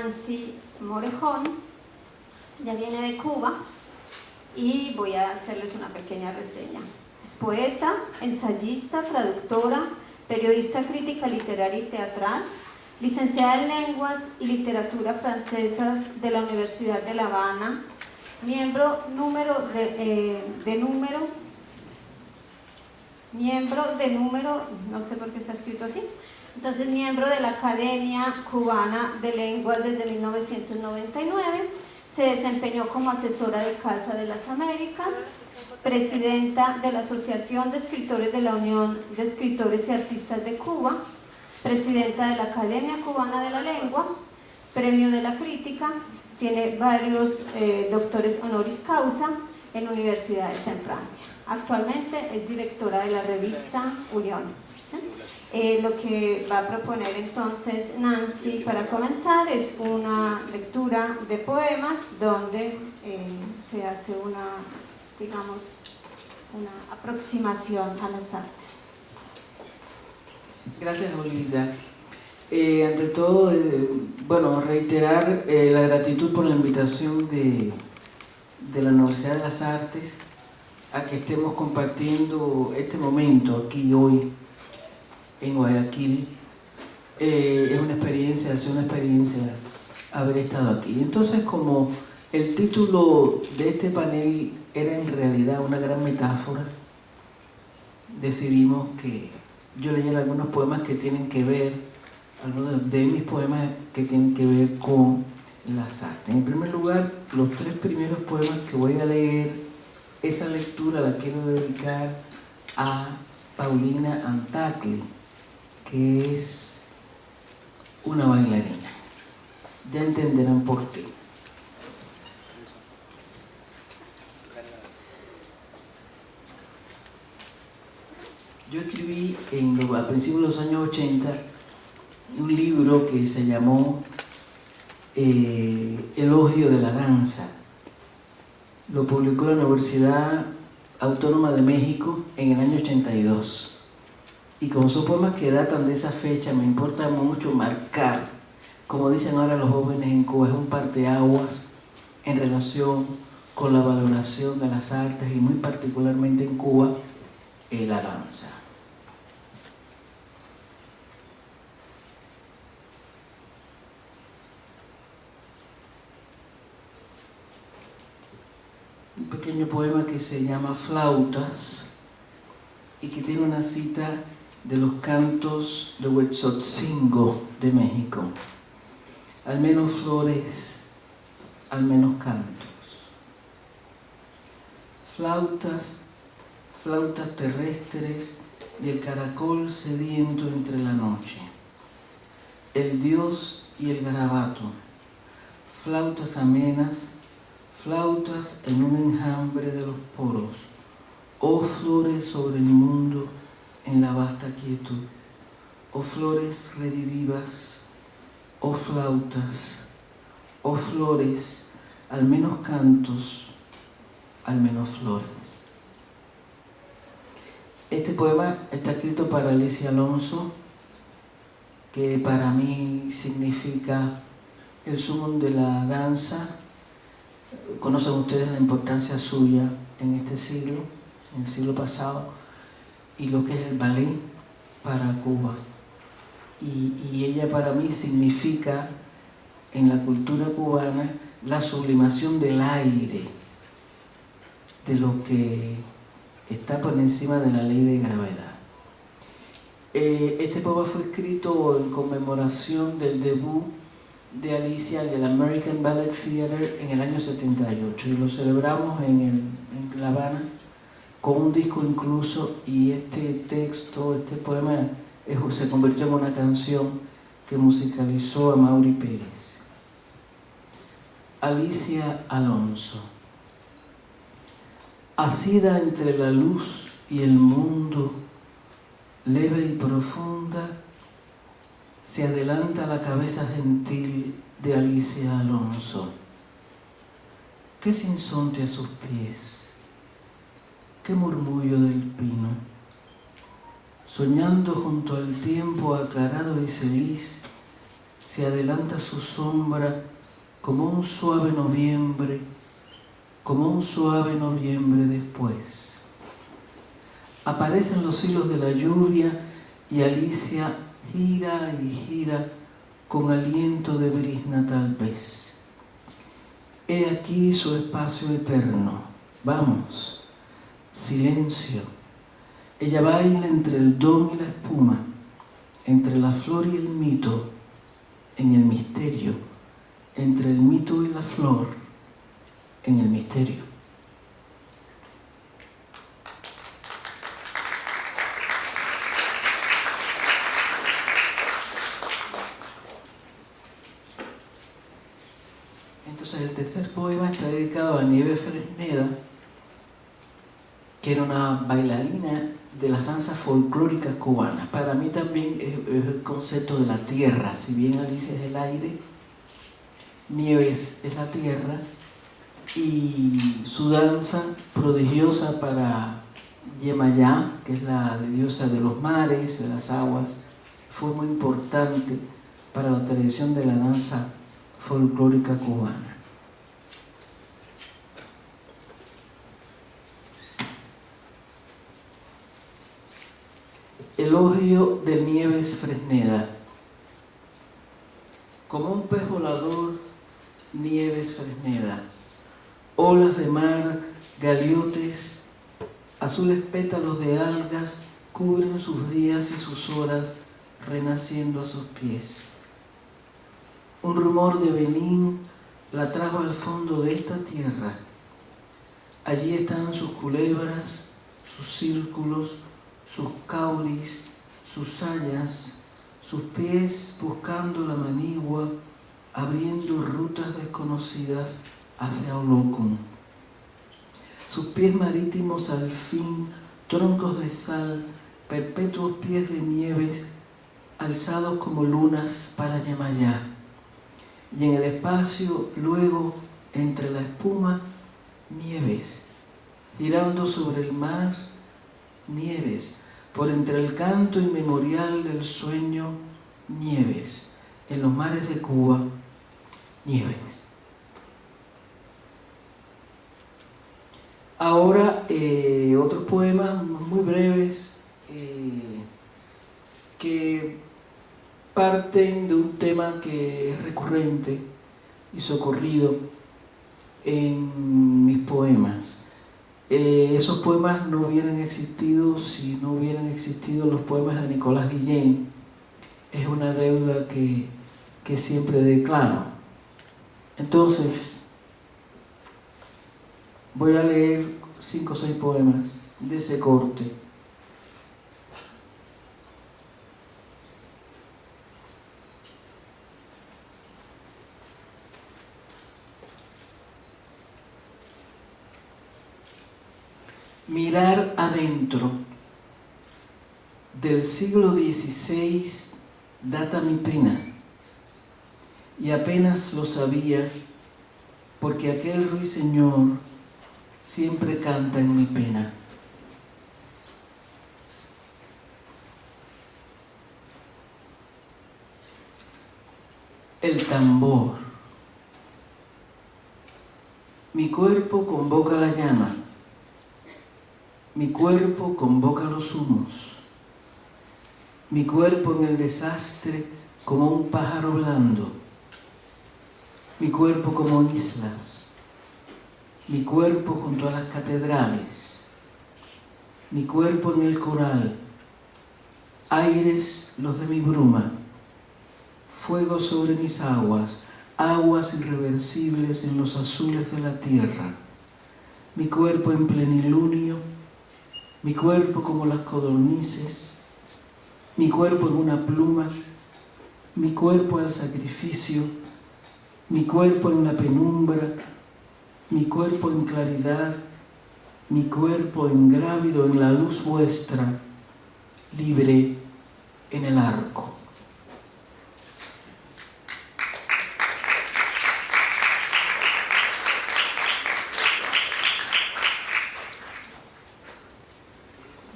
Nancy Morejón. Ella viene de Cuba y voy a hacerles una pequeña reseña. Es poeta, ensayista, traductora, periodista crítica literaria y teatral, licenciada en Lenguas y Literatura Francesas de la Universidad de La Habana, miembro de número, no sé por qué está escrito así, entonces miembro de la Academia Cubana de Lenguas desde 1999, se desempeñó como asesora de Casa de las Américas, presidenta de la Asociación de Escritores de la Unión de Escritores y Artistas de Cuba, presidenta de la Academia Cubana de la Lengua, premio de la crítica, tiene varios doctores honoris causa en universidades en Francia. Actualmente es directora de la revista Unión. ¿Sí? Lo que va a proponer entonces Nancy para comenzar es una lectura de poemas donde se hace una aproximación a las artes. Gracias, Olida. Ante todo, reiterar la gratitud por la invitación de la Universidad de las Artes a que estemos compartiendo este momento aquí hoy en Guayaquil. Es una experiencia, ha sido una experiencia haber estado aquí. Entonces, como el título de este panel era en realidad una gran metáfora, decidimos que yo leyera algunos poemas que tienen que ver, algunos de mis poemas que tienen que ver con las artes. En primer lugar, los 3 primeros poemas que voy a leer, esa lectura la quiero dedicar a Paulina Antacli, que es una bailarina. Ya entenderán por qué. Yo escribí a principios de los años 80 un libro que se llamó Elogio de la Danza. Lo publicó la Universidad Autónoma de México en el año 82. Y como son poemas que datan de esa fecha, me importa mucho marcar, como dicen ahora los jóvenes en Cuba, es un parteaguas en relación con la valoración de las artes y muy particularmente en Cuba, la danza. Un pequeño poema que se llama Flautas y que tiene una cita de los cantos de Huetzotzingo de México. Al menos flores, al menos cantos. Flautas, flautas terrestres y el caracol sediento entre la noche. El dios y el garabato. Flautas amenas, flautas en un enjambre de los poros. Oh flores sobre el mundo en la vasta quietud. Oh flores redivivas, oh flautas, oh flores, al menos cantos, al menos flores. Este poema está escrito para Alicia Alonso, que para mí significa el sumum de la danza. Conocen ustedes la importancia suya en este siglo, en el siglo pasado, y lo que es el ballet para Cuba. Y ella para mí significa en la cultura cubana la sublimación del aire, de lo que está por encima de la ley de gravedad. Este poema fue escrito en conmemoración del debut de Alicia en el American Ballet Theater en el año 78 y lo celebramos en La Habana con un disco incluso, y este texto, este poema se convirtió en una canción que musicalizó a Mauri Pérez. Alicia Alonso. Asida entre la luz y el mundo, leve y profunda, se adelanta la cabeza gentil de Alicia Alonso. Qué sinsonte a sus pies, qué murmullo del pino, soñando junto al tiempo aclarado y feliz, se adelanta su sombra como un suave noviembre después. Aparecen los hilos de la lluvia y Alicia gira y gira con aliento de brizna tal vez. He aquí su espacio eterno. Vamos, silencio. Ella baila entre el don y la espuma, entre la flor y el mito, en el misterio, entre el mito y la flor, en el misterio. Entonces el tercer poema está dedicado a Nieves Fresneda, que era una bailarina de las danzas folclóricas cubanas. Para mí también es el concepto de la tierra. Si bien Alicia es el aire, Nieves es la tierra, y su danza prodigiosa para Yemayá, que es la diosa de los mares, de las aguas, fue muy importante para la tradición de la danza folclórica cubana. Elogio de Nieves Fresneda. Como un pez volador, Nieves Fresneda, olas de mar, galeotes, azules pétalos de algas cubren sus días y sus horas, renaciendo a sus pies. Un rumor de Benín la trajo al fondo de esta tierra. Allí están sus culebras, sus círculos, sus caulis, sus sayas, sus pies buscando la manigua, abriendo rutas desconocidas hacia Olócun. Sus pies marítimos al fin, troncos de sal, perpetuos pies de nieves, alzados como lunas para Yemayá. Y en el espacio, luego, entre la espuma, nieves, girando sobre el mar, nieves, por entre el canto inmemorial del sueño, nieves, en los mares de Cuba, nieves. Ahora, otros poemas muy breves que parten de un tema que es recurrente y socorrido en mis poemas. Esos poemas no hubieran existido si no hubieran existido los poemas de Nicolás Guillén. Es una deuda que siempre declaro. Entonces, voy a leer 5 o 6 poemas de ese corte. Mirar adentro. Del siglo XVI data mi pena, y apenas lo sabía, porque aquel ruiseñor siempre canta en mi pena. El tambor. Mi cuerpo convoca la llama, mi cuerpo convoca los humos, mi cuerpo en el desastre como un pájaro blando, mi cuerpo como islas, mi cuerpo junto a las catedrales, mi cuerpo en el coral, aires los de mi bruma, fuego sobre mis aguas, aguas irreversibles en los azules de la tierra, mi cuerpo en plenilunio, mi cuerpo como las codornices, mi cuerpo en una pluma, mi cuerpo al sacrificio, mi cuerpo en la penumbra, mi cuerpo en claridad, mi cuerpo ingrávido en la luz vuestra, libre en el arco.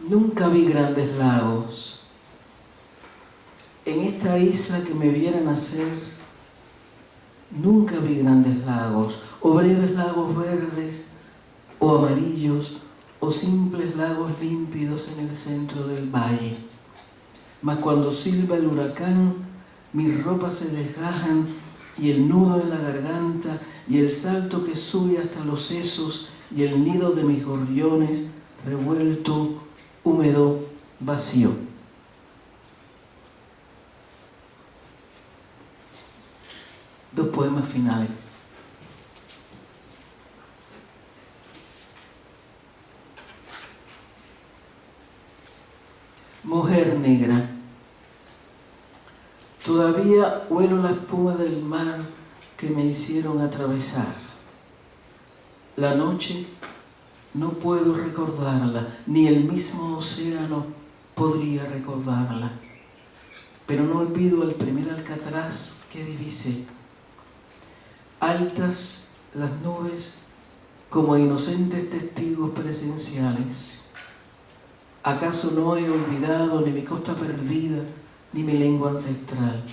Nunca vi grandes lagos. En esta isla que me viera nacer, Nunca vi grandes lagos, o breves lagos verdes, o amarillos, o simples lagos límpidos en el centro del valle. Mas cuando silba el huracán, mis ropas se desgajan y el nudo en la garganta y el salto que sube hasta los sesos y el nido de mis gorriones revuelto, húmedo, vacío. Dos poemas finales. Mujer negra. Todavía huelo la espuma del mar que me hicieron atravesar. La noche no puedo recordarla, ni el mismo océano podría recordarla. Pero no olvido el primer Alcatraz que divisé. Altas las nubes como inocentes testigos presenciales. ¿Acaso no he olvidado ni mi costa perdida, ni mi lengua ancestral?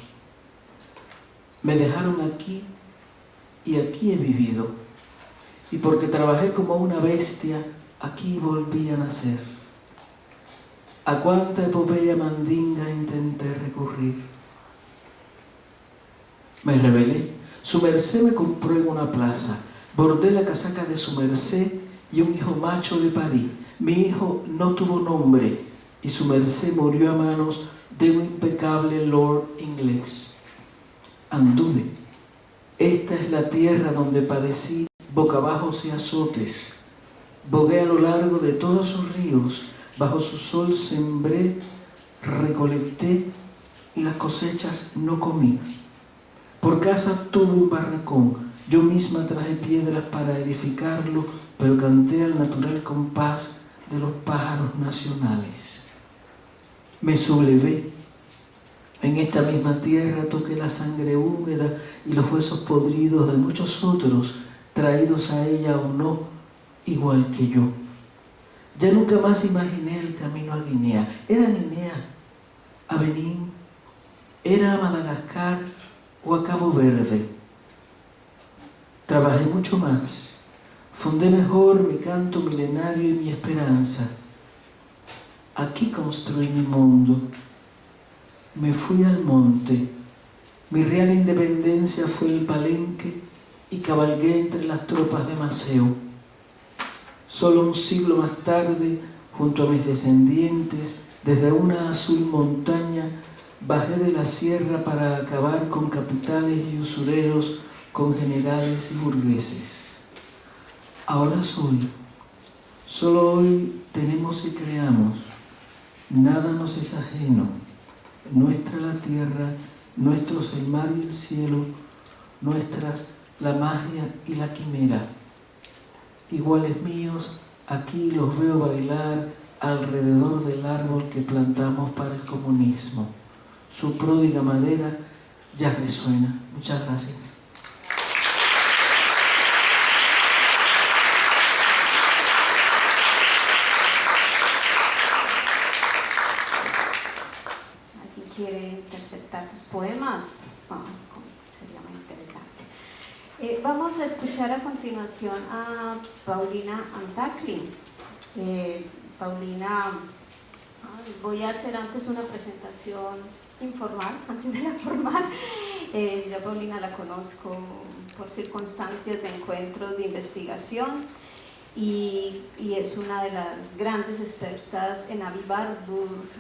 Me dejaron aquí y aquí he vivido. Y porque trabajé como una bestia, aquí volví a nacer. ¿A cuánta epopeya mandinga intenté recurrir? Me rebelé. Su merced me compró en una plaza. Bordé la casaca de su merced y un hijo macho le parí. Mi hijo no tuvo nombre y su merced murió a manos de un impecable lord inglés. Anduve. Esta es la tierra donde padecí bocabajos y azotes. Bogué a lo largo de todos sus ríos. Bajo su sol sembré, recolecté y las cosechas no comí. Por casa tuve un barracón, yo misma traje piedras para edificarlo, pero canté al natural compás de los pájaros nacionales. Me sublevé. En esta misma tierra toqué la sangre húmeda y los huesos podridos de muchos otros, traídos a ella o no, igual que yo. Ya nunca más imaginé el camino a Guinea. Era Guinea, a Benín, era a Madagascar o a Cabo Verde. Trabajé mucho más. Fundé mejor mi canto milenario y mi esperanza. Aquí construí mi mundo. Me fui al monte. Mi real independencia fue el Palenque y cabalgué entre las tropas de Maceo. Solo un siglo más tarde, junto a mis descendientes, desde una azul montaña, bajé de la sierra para acabar con capitales y usureros, con generales y burgueses. Ahora soy. Solo hoy tenemos y creamos. Nada nos es ajeno. Nuestra la tierra, nuestros el mar y el cielo, nuestras la magia y la quimera. Iguales míos, aquí los veo bailar alrededor del árbol que plantamos para el comunismo. Su pródiga madera ya resuena. Muchas gracias. ¿Alguien quiere interceptar tus poemas? Bueno, sería muy interesante. Vamos a escuchar a continuación a Paulina Antacli. Paulina, voy a hacer antes una presentación informal, antes de la formal. Yo a Paulina la conozco por circunstancias de encuentros de investigación y es una de las grandes expertas en avivar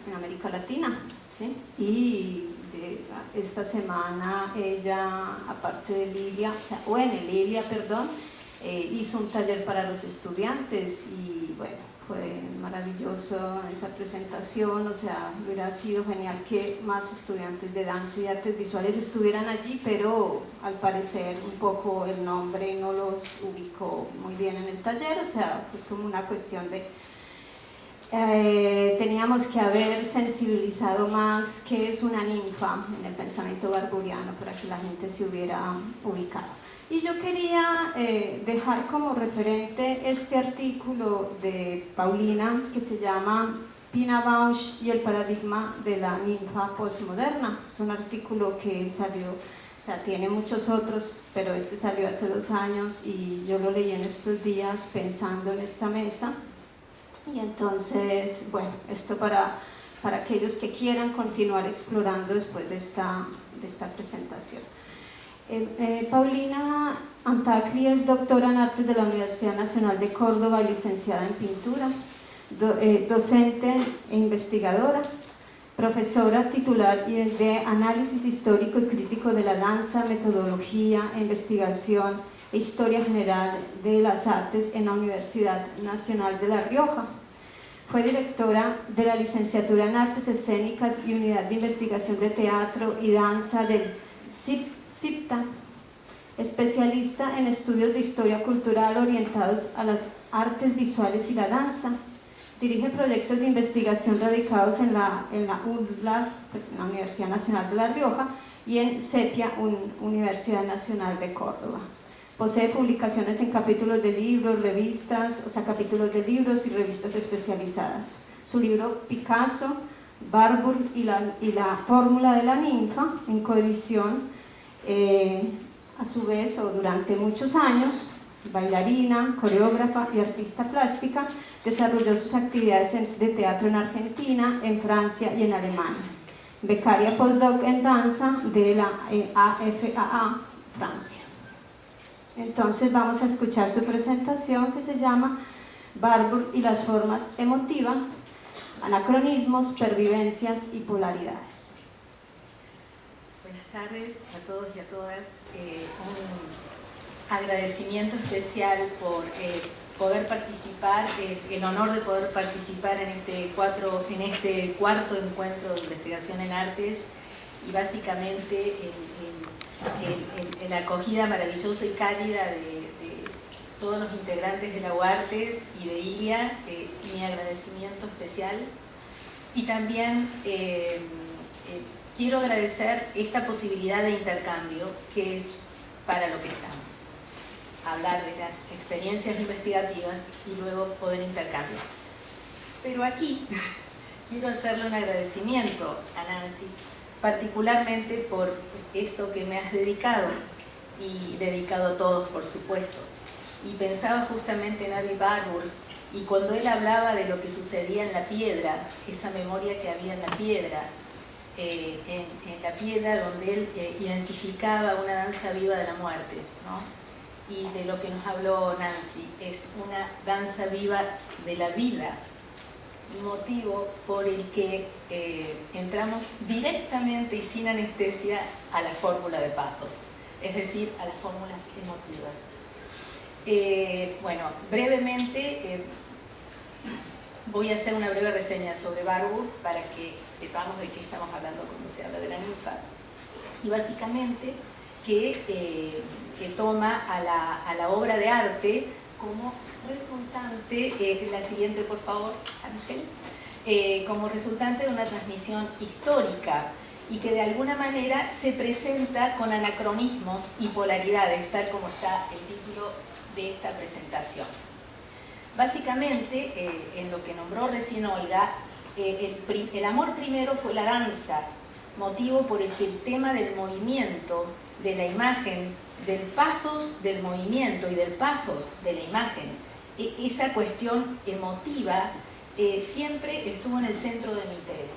en América Latina, ¿sí? Y esta semana ella, aparte de Lilia, hizo un taller para los estudiantes y bueno, fue maravilloso esa presentación. O sea, hubiera sido genial que más estudiantes de danza y de artes visuales estuvieran allí, pero al parecer un poco el nombre no los ubicó muy bien en el taller. O sea, es como una cuestión de teníamos que haber sensibilizado más qué es una ninfa en el pensamiento barburiano para que la gente se hubiera ubicado. Y yo quería dejar como referente este artículo de Paulina que se llama Pina Bausch y el paradigma de la ninfa postmoderna. Es un artículo que salió sea, tiene muchos otros, pero este salió hace 2 años y yo lo leí en estos días pensando en esta mesa. Y entonces, bueno, esto para aquellos que quieran continuar explorando después de esta presentación. Paulina Antacli es doctora en Artes de la Universidad Nacional de Córdoba y licenciada en Pintura, docente e investigadora, profesora titular de Análisis Histórico y Crítico de la Danza, Metodología, Investigación e Historia General de las Artes en la Universidad Nacional de La Rioja. Fue directora de la Licenciatura en Artes Escénicas y Unidad de Investigación de Teatro y Danza del CIPTA, especialista en estudios de historia cultural orientados a las artes visuales y la danza. Dirige proyectos de investigación radicados en la UNLAR, pues en la Universidad Nacional de La Rioja, y en CEPIA, Universidad Nacional de Córdoba. Posee publicaciones en capítulos de libros, revistas, capítulos de libros y revistas especializadas. Su libro Picasso, Barbour y la fórmula de la ninfa, en coedición, a su vez o durante muchos años, bailarina, coreógrafa y artista plástica, desarrolló sus actividades de teatro en Argentina, en Francia y en Alemania. Becaria postdoc en danza de la AFAA, Francia. Entonces vamos a escuchar su presentación que se llama Barbour y las formas emotivas, anacronismos, pervivencias y polaridades. Buenas tardes a todos y a todas. Un agradecimiento especial por poder participar, el honor de poder participar en este cuarto encuentro de investigación en artes y básicamente en la acogida maravillosa y cálida de todos los integrantes de la UARTES y de ILIA, mi agradecimiento especial. Y también quiero agradecer esta posibilidad de intercambio que es para lo que estamos. Hablar de las experiencias investigativas y luego poder intercambiar. Pero aquí quiero hacerle un agradecimiento a Nancy, particularmente por esto que me has dedicado, y dedicado a todos, por supuesto. Y pensaba justamente en Aby Warburg, y cuando él hablaba de lo que sucedía en la piedra, esa memoria que había en la piedra, donde él identificaba una danza viva de la muerte, ¿no? Y de lo que nos habló Nancy, es una danza viva de la vida, motivo por el que entramos directamente y sin anestesia a la fórmula de pathos, es decir, a las fórmulas emotivas. Bueno, brevemente voy a hacer una breve reseña sobre Warburg para que sepamos de qué estamos hablando cuando se habla de la ninfa. Y básicamente que toma a la obra de arte como resultante, la siguiente por favor, Ángel, como resultante de una transmisión histórica y que de alguna manera se presenta con anacronismos y polaridades, tal como está el título de esta presentación. Básicamente, en lo que nombró recién Olga, el amor primero fue la danza, motivo por el que el tema del movimiento, de la imagen, del pathos del movimiento y del pathos de la imagen, esa cuestión emotiva siempre estuvo en el centro de mi interés,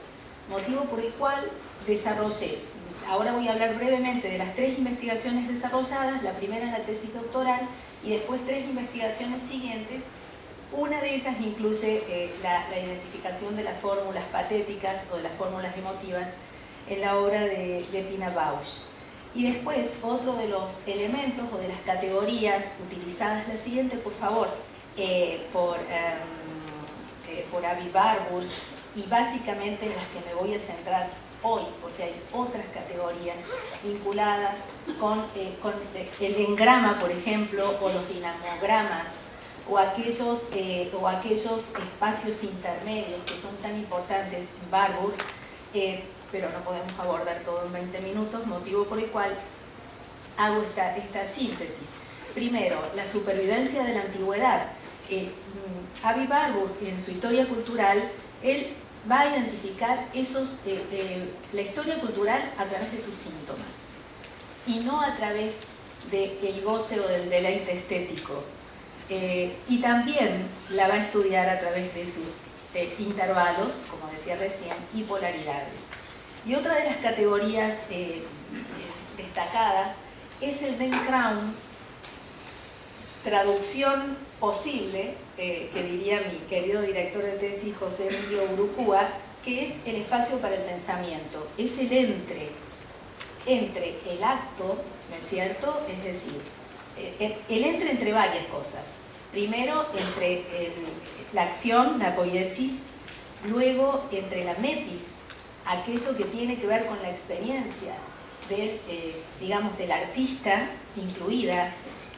motivo por el cual desarrollé, ahora voy a hablar brevemente de las 3 investigaciones desarrolladas, la primera en la tesis doctoral y después 3 investigaciones siguientes. Una de ellas incluye la identificación de las fórmulas patéticas o de las fórmulas emotivas en la obra de Pina Bausch. Y después, otro de los elementos o de las categorías utilizadas, la siguiente por favor, por Aby Warburg, y básicamente en las que me voy a centrar hoy, porque hay otras categorías vinculadas con el engrama, por ejemplo, o los dinamogramas, o aquellos espacios intermedios que son tan importantes en Warburg, pero no podemos abordar todo en 20 minutos, motivo por el cual hago esta síntesis. Primero, la supervivencia de la antigüedad. Aby Warburg, en su historia cultural, él va a identificar la historia cultural a través de sus síntomas. y no a través del goce o del deleite estético. Y también la va a estudiar a través de sus intervalos, como decía recién, y polaridades. Y otra de las categorías destacadas es el Den Crown, traducción posible, que diría mi querido director de tesis, José Emilio Urucúa, que es el espacio para el pensamiento, es el entre el acto, ¿no es cierto? Es decir, el entre varias cosas. Primero, entre la acción, la poiesis, luego entre la metis, aquello que tiene que ver con la experiencia del, digamos, del artista incluida,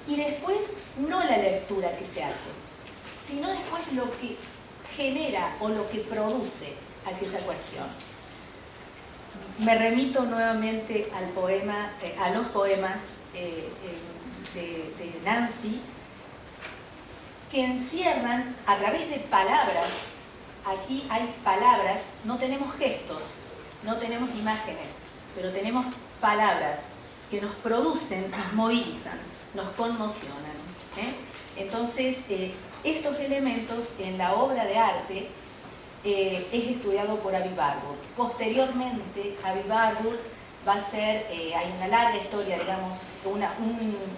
y después no la lectura que se hace, sino después lo que genera o lo que produce aquella cuestión. Me remito nuevamente al poema, a los poemas de Nancy, que encierran a través de palabras. Aquí hay palabras, no tenemos gestos, no tenemos imágenes, pero tenemos palabras que nos producen, nos movilizan, nos conmocionan. Entonces, estos elementos en la obra de arte es estudiado por Aby Warburg. Posteriormente, Aby Warburg va a ser, hay una larga historia, digamos,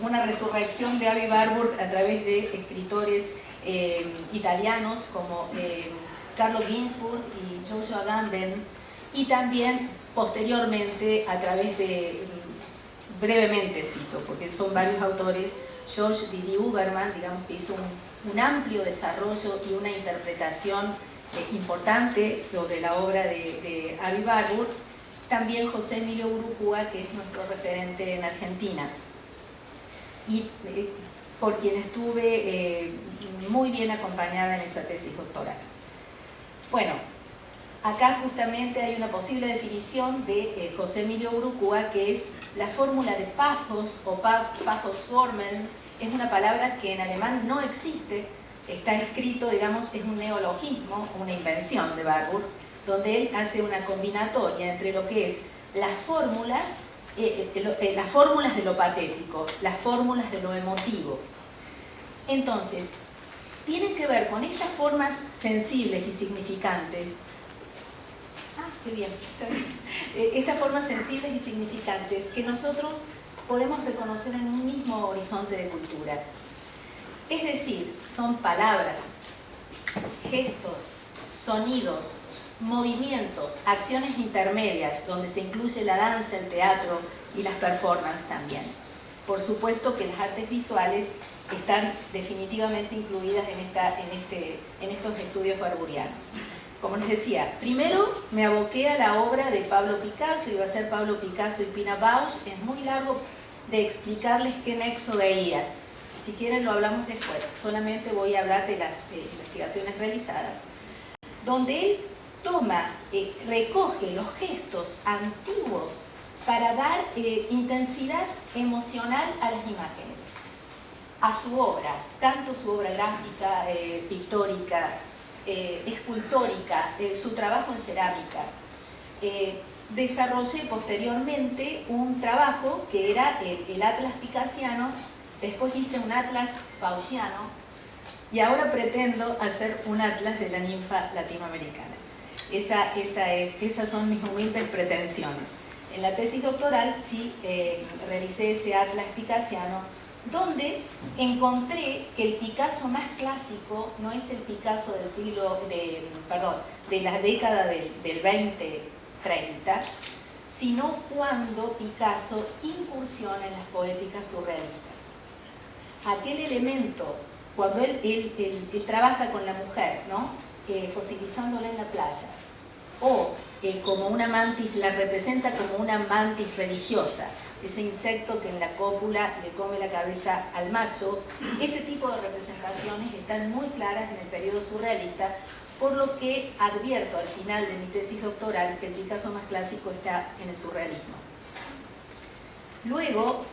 una resurrección de Aby Warburg a través de escritores italianos como Carlo Ginzburg y Giorgio Agamben, y también posteriormente a través de, brevemente cito, porque son varios autores, George Didi Huberman, digamos que hizo un amplio desarrollo y una interpretación importante sobre la obra de Aby Warburg, también José Emilio Urucúa, que es nuestro referente en Argentina, y por quien estuve muy bien acompañada en esa tesis doctoral. Bueno, acá justamente hay una posible definición de José Emilio Urucúa, que es la fórmula de Pathos o Pathosformel. Es una palabra que en alemán no existe, está escrito, digamos, es un neologismo, una invención de Warburg, donde él hace una combinatoria entre lo que es las fórmulas de lo patético, las fórmulas de lo emotivo. Entonces, tienen que ver con estas formas sensibles y significantes. Qué bien, está bien. Estas formas sensibles y significantes que nosotros podemos reconocer en un mismo horizonte de cultura. Es decir, son palabras, gestos, sonidos, movimientos, acciones intermedias, donde se incluye la danza, el teatro y las performances también. Por supuesto que las artes visuales están definitivamente incluidas en estos estudios warburgianos. Como les decía, primero me aboqué a la obra de Pablo Picasso, iba a ser Pablo Picasso y Pina Bausch. Es muy largo de explicarles qué nexo veía. Si quieren lo hablamos después, solamente voy a hablar de las investigaciones realizadas, donde él toma, recoge los gestos antiguos para dar intensidad emocional a las imágenes, a su obra, tanto su obra gráfica, pictórica, escultórica, su trabajo en cerámica. Desarrollé posteriormente un trabajo que era el Atlas Picassiano, después hice un Atlas Bauchiano y ahora pretendo hacer un Atlas de la ninfa latinoamericana. Esas son mis humildes pretensiones. En la tesis doctoral sí realicé ese Atlas Picassiano, donde encontré que el Picasso más clásico no es el Picasso de la década del 20-30, sino cuando Picasso incursiona en las poéticas surrealistas. Aquel elemento, cuando él trabaja con la mujer, ¿no? Fosilizándola en la playa, o como una mantis, la representa como una mantis religiosa, ese insecto que en la cópula le come la cabeza al macho. Ese tipo de representaciones están muy claras en el periodo surrealista, por lo que advierto al final de mi tesis doctoral que el Picasso más clásico está en el surrealismo. Luego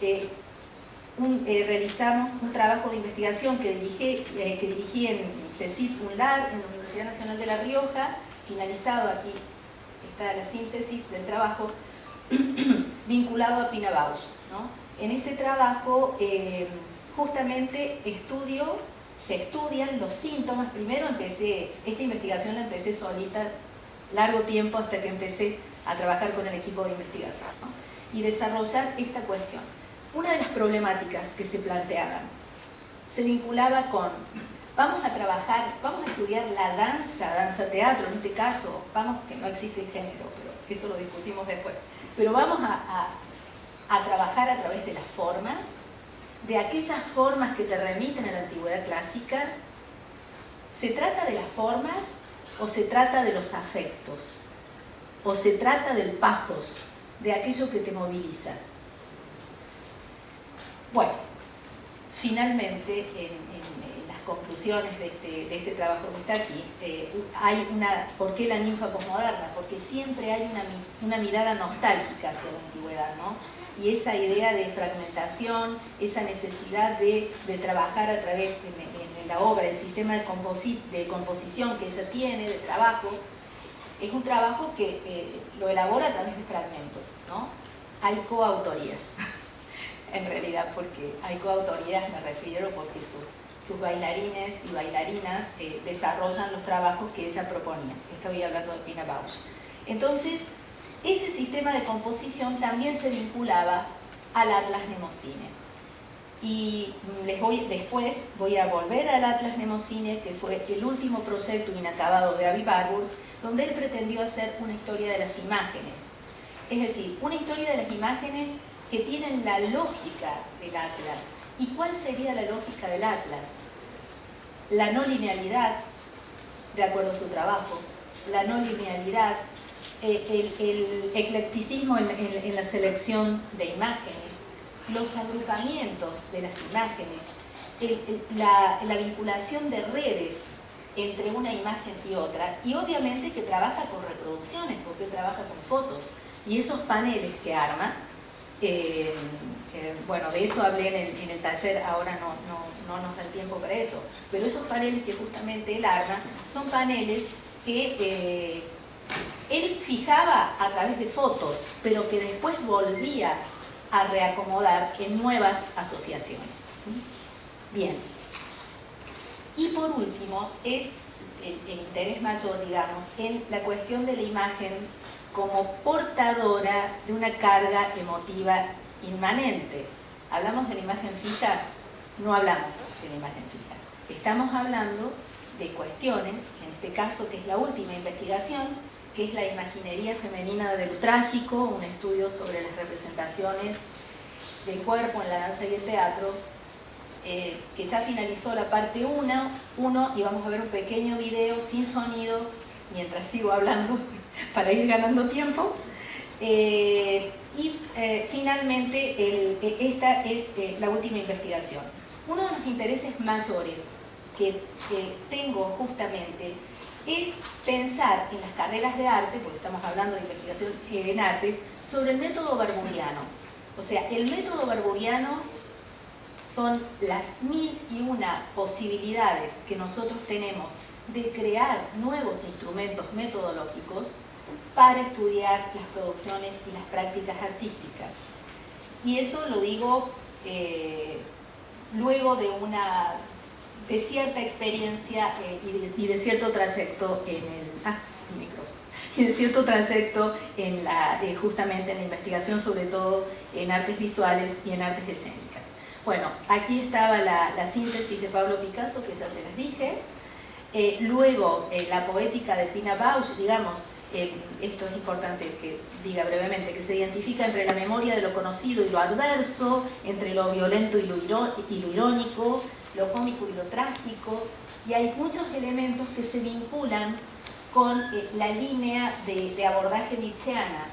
realizamos un trabajo de investigación que dirigí en CECIT UNLAR, en la Universidad Nacional de La Rioja, finalizado aquí está la síntesis del trabajo, vinculado a Pina Bausch, ¿no? En este trabajo justamente se estudian los síntomas. Primero esta investigación la empecé solita, largo tiempo hasta que empecé a trabajar con el equipo de investigación, ¿no? Y desarrollar esta cuestión. Una de las problemáticas que se planteaban se vinculaba con, vamos a estudiar la danza-teatro, en este caso, que no existe el género, pero eso lo discutimos después, pero vamos a trabajar a través de las formas, de aquellas formas que te remiten a la antigüedad clásica. ¿Se trata de las formas o se trata de los afectos? ¿O se trata del pathos, de aquello que te moviliza? Bueno, finalmente, en las conclusiones de este trabajo que está aquí, ¿por qué la ninfa posmoderna? Porque siempre hay una mirada nostálgica hacia la antigüedad, ¿no? Y esa idea de fragmentación, esa necesidad de trabajar a través de la obra, el sistema de composición que ella tiene, de trabajo, es un trabajo que lo elabora a través de fragmentos, ¿no? Hay coautorías, en realidad, porque hay coautorías, me refiero, porque sus bailarines y bailarinas desarrollan los trabajos que ella proponía. Estoy hablando de Pina Bausch. Entonces, ese sistema de composición también se vinculaba al Atlas Mnemosyne. Y después voy a volver al Atlas Mnemosyne, que fue el último proyecto inacabado de Avi Warburg, donde él pretendió hacer una historia de las imágenes. Es decir, una historia de las imágenes que tienen la lógica del Atlas. ¿Y cuál sería la lógica del Atlas? La no linealidad, de acuerdo a su trabajo, la no linealidad, el eclecticismo en la selección de imágenes, los agrupamientos de las imágenes, la vinculación de redes entre una imagen y otra, y obviamente que trabaja con reproducciones, porque trabaja con fotos, y esos paneles que arma, bueno, de eso hablé en el taller, ahora no nos da el tiempo para eso, pero esos paneles que justamente él arma son paneles que él fijaba a través de fotos, pero que después volvía a reacomodar en nuevas asociaciones. Bien. Y por último, es el interés mayor, digamos, en la cuestión de la imagen como portadora de una carga emotiva inmanente. ¿Hablamos de la imagen fija? No hablamos de la imagen fija. Estamos hablando de cuestiones, en este caso que es la última investigación, que es la imaginería femenina del trágico, un estudio sobre las representaciones del cuerpo en la danza y el teatro, que ya finalizó la parte 1 y vamos a ver un pequeño video sin sonido mientras sigo hablando para ir ganando tiempo. Finalmente esta es la última investigación. Uno de los intereses mayores que tengo justamente es pensar en las carreras de arte, porque estamos hablando de investigación en artes, sobre el método barburiano. O sea, el método barburiano son las 1001 posibilidades que nosotros tenemos de crear nuevos instrumentos metodológicos para estudiar las producciones y las prácticas artísticas. Y eso lo digo luego de cierta experiencia y de cierto trayecto justamente en la investigación, sobre todo en artes visuales y en artes escénicas. Bueno, aquí estaba la síntesis de Pablo Picasso, que ya se las dije. Luego, la poética de Pina Bausch, digamos, esto es importante que diga brevemente, que se identifica entre la memoria de lo conocido y lo adverso, entre lo violento y lo irónico, lo cómico y lo trágico, y hay muchos elementos que se vinculan con la línea de abordaje nietzscheana.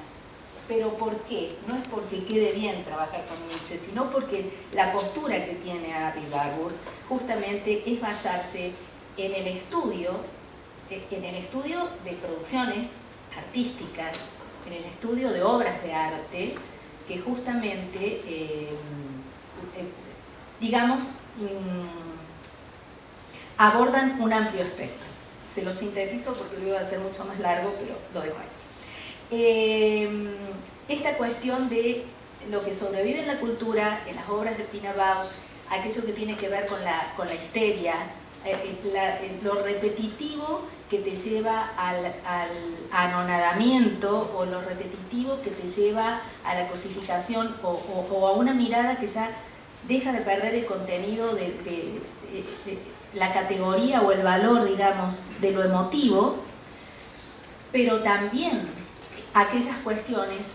¿Pero por qué? No es porque quede bien trabajar con Nietzsche, sino porque la postura que tiene Avi Warburg justamente es basarse en el estudio de producciones artísticas, en el estudio de obras de arte que justamente, digamos, abordan un amplio espectro. Se lo sintetizo porque lo iba a hacer mucho más largo, pero lo dejo ahí. esta cuestión de lo que sobrevive en la cultura, en las obras de Pina Bausch, aquello que tiene que ver con la histeria, lo repetitivo que te lleva al anonadamiento, o lo repetitivo que te lleva a la cosificación, o a una mirada que ya deja de perder el contenido de la categoría o el valor, digamos, de lo emotivo, pero también aquellas cuestiones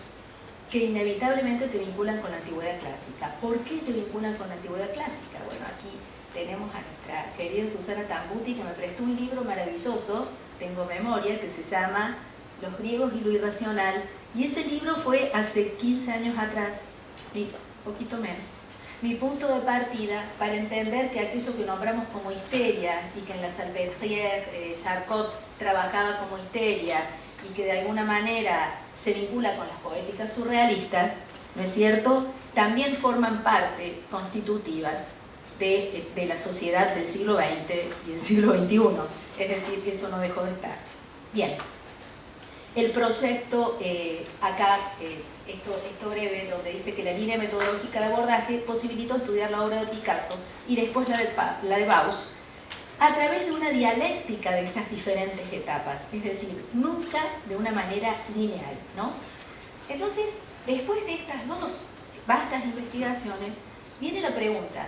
que inevitablemente te vinculan con la antigüedad clásica. ¿Por qué te vinculan con la antigüedad clásica? Bueno, aquí tenemos a nuestra querida Susana Tambutti, que me prestó un libro maravilloso, tengo memoria, que se llama Los griegos y lo irracional, y ese libro fue hace 15 años atrás, poquito menos, mi punto de partida para entender que aquello que nombramos como histeria, y que en la Salpêtrière Charcot trabajaba como histeria, y que de alguna manera se vincula con las poéticas surrealistas, ¿no es cierto?, también forman parte constitutivas de la sociedad del siglo XX y del siglo XXI. Es decir, que eso no dejó de estar. Bien, el proyecto, acá, esto breve, donde dice que la línea metodológica de abordaje posibilitó estudiar la obra de Picasso y después la de Bausch, a través de una dialéctica de esas diferentes etapas, es decir, nunca de una manera lineal, ¿no? Entonces, después de estas dos vastas investigaciones, viene la pregunta,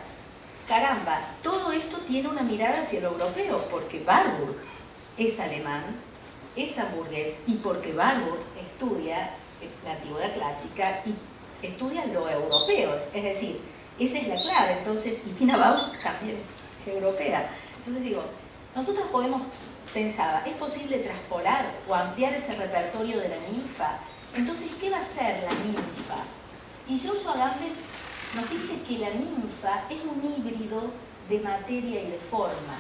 caramba, todo esto tiene una mirada hacia lo europeo, porque Warburg es alemán, es hamburgués, y porque Warburg estudia la antigüedad clásica y estudia lo europeo, es decir, esa es la clave. Entonces, y Pina Bausch también es europea. Entonces digo, nosotros podemos, pensaba, ¿es posible traspolar o ampliar ese repertorio de la ninfa? Entonces, ¿qué va a ser la ninfa? Y Giorgio Agamben nos dice que la ninfa es un híbrido de materia y de forma.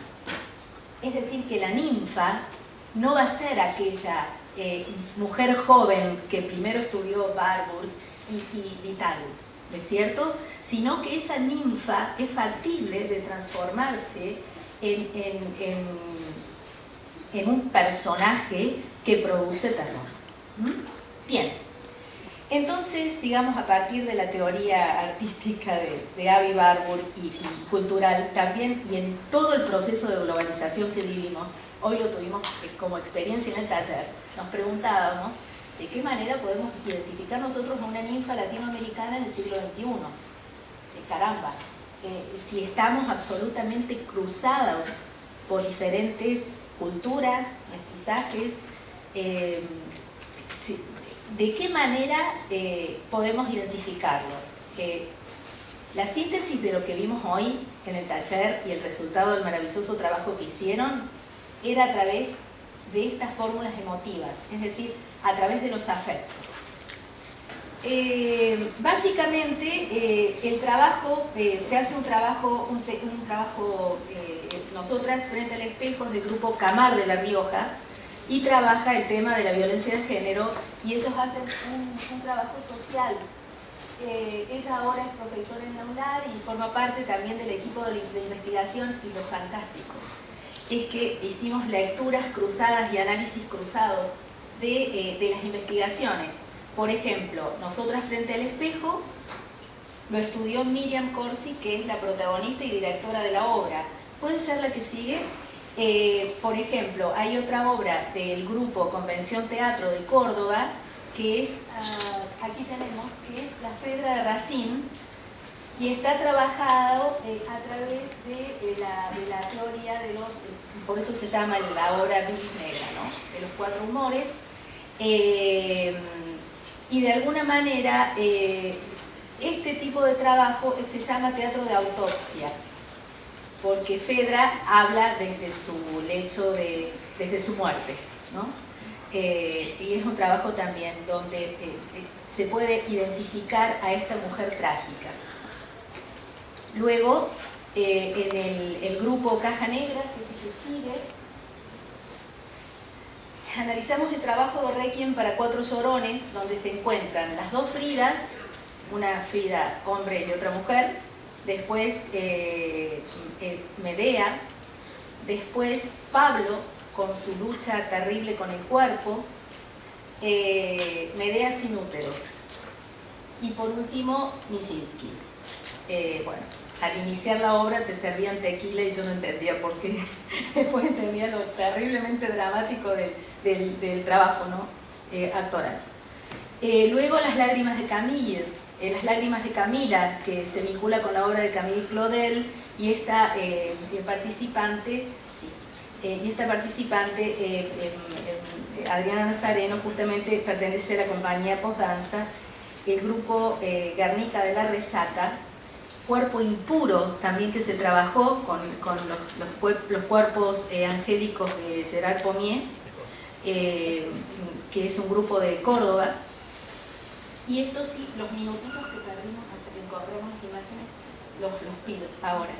Es decir, que la ninfa no va a ser aquella mujer joven que primero estudió Warburg y Vital, ¿no es cierto? Sino que esa ninfa es factible de transformarse en un personaje que produce terror. Bien, entonces, digamos, a partir de la teoría artística de Aby Warburg y cultural también, y en todo el proceso de globalización que vivimos, hoy lo tuvimos como experiencia en el taller, nos preguntábamos de qué manera podemos identificar nosotros a una ninfa latinoamericana del siglo XXI. Caramba, si estamos absolutamente cruzados por diferentes culturas, mestizajes, ¿de qué manera podemos identificarlo? La síntesis de lo que vimos hoy en el taller y el resultado del maravilloso trabajo que hicieron era a través de estas fórmulas emotivas, es decir, a través de los afectos. Básicamente el trabajo, se hace un trabajo nosotras frente al espejo del grupo Camar de La Rioja, y trabaja el tema de la violencia de género, y ellos hacen un trabajo social. Ella ahora es profesora en la UNAR y forma parte también del equipo de investigación, y lo fantástico es que hicimos lecturas cruzadas y análisis cruzados de las investigaciones. Por ejemplo, nosotras frente al espejo lo estudió Miriam Corsi, que es la protagonista y directora de la obra. ¿Puede ser la que sigue? Por ejemplo, hay otra obra del grupo Convención Teatro de Córdoba, que es, aquí tenemos, que es La Fedra de Racine, y está trabajado a través de la teoría de los, por eso se llama la obra Bilis Negra, ¿no?, de los cuatro humores, y de alguna manera este tipo de trabajo se llama teatro de autopsia, porque Fedra habla desde su lecho, desde su muerte, ¿no? Y es un trabajo también donde se puede identificar a esta mujer trágica. Luego, en el grupo Caja Negra, que sigue, analizamos el trabajo de Requiem para cuatro llorones, donde se encuentran las dos Fridas, una Frida hombre y otra mujer, después Medea, después Pablo con su lucha terrible con el cuerpo, Medea sin útero. Y por último, Nijinsky. Bueno, al iniciar la obra te servían tequila y yo no entendía por qué. Después entendía lo terriblemente dramático del trabajo, ¿no? Actoral. Luego Las lágrimas de Camille, Las lágrimas de Camila, que se vincula con la obra de Camille Claudel, y esta participante, Adriana Nazareno, justamente pertenece a la compañía Postdanza, el grupo Guernica de la Resaca, Cuerpo Impuro, también que se trabajó con los cuerpos angélicos de Gerard Pommier, que es un grupo de Córdoba. Y estos sí, los minutitos que perdimos hasta que encontremos las imágenes, los pido ahora,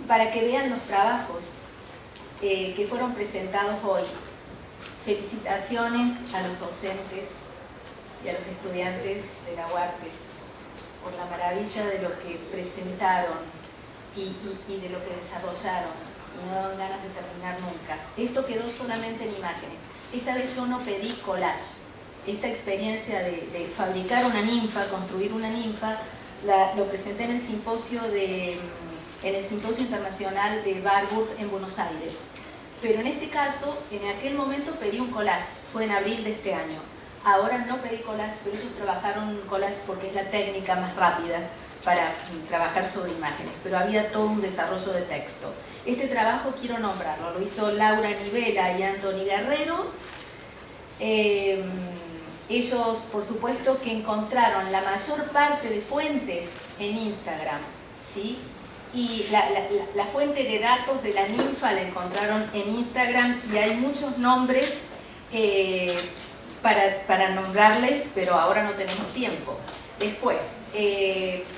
para que vean los trabajos que fueron presentados hoy. Felicitaciones a los docentes y a los estudiantes de la UARTES por la maravilla de lo que presentaron y de lo que desarrollaron, y no dan ganas de terminar nunca. Esto quedó solamente en imágenes. Esta vez yo no pedí collage. Esta experiencia de fabricar una ninfa, construir una ninfa, lo presenté en el simposio internacional de Warburg en Buenos Aires. Pero en este caso, en aquel momento pedí un collage, fue en abril de este año. Ahora no pedí collage, pero ellos trabajaron collage porque es la técnica más rápida para trabajar sobre imágenes, pero había todo un desarrollo de texto. Este trabajo quiero nombrarlo, lo hizo Laura Nivela y Anthony Guerrero. Ellos, por supuesto, que encontraron la mayor parte de fuentes en Instagram, ¿sí? Y la fuente de datos de la ninfa la encontraron en Instagram, y hay muchos nombres para nombrarles, pero ahora no tenemos tiempo. Después,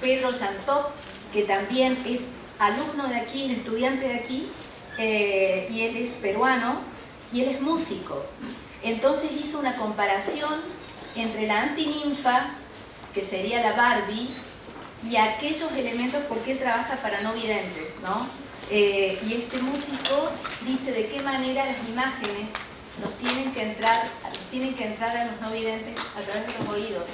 Pedro Llantop, que también es alumno de aquí, es estudiante de aquí, y él es peruano, y él es músico. Entonces hizo una comparación entre la antininfa, que sería la Barbie, y aquellos elementos, porque él trabaja para no videntes, ¿no? Y este músico dice de qué manera las imágenes tienen que entrar a los no videntes a través de los oídos.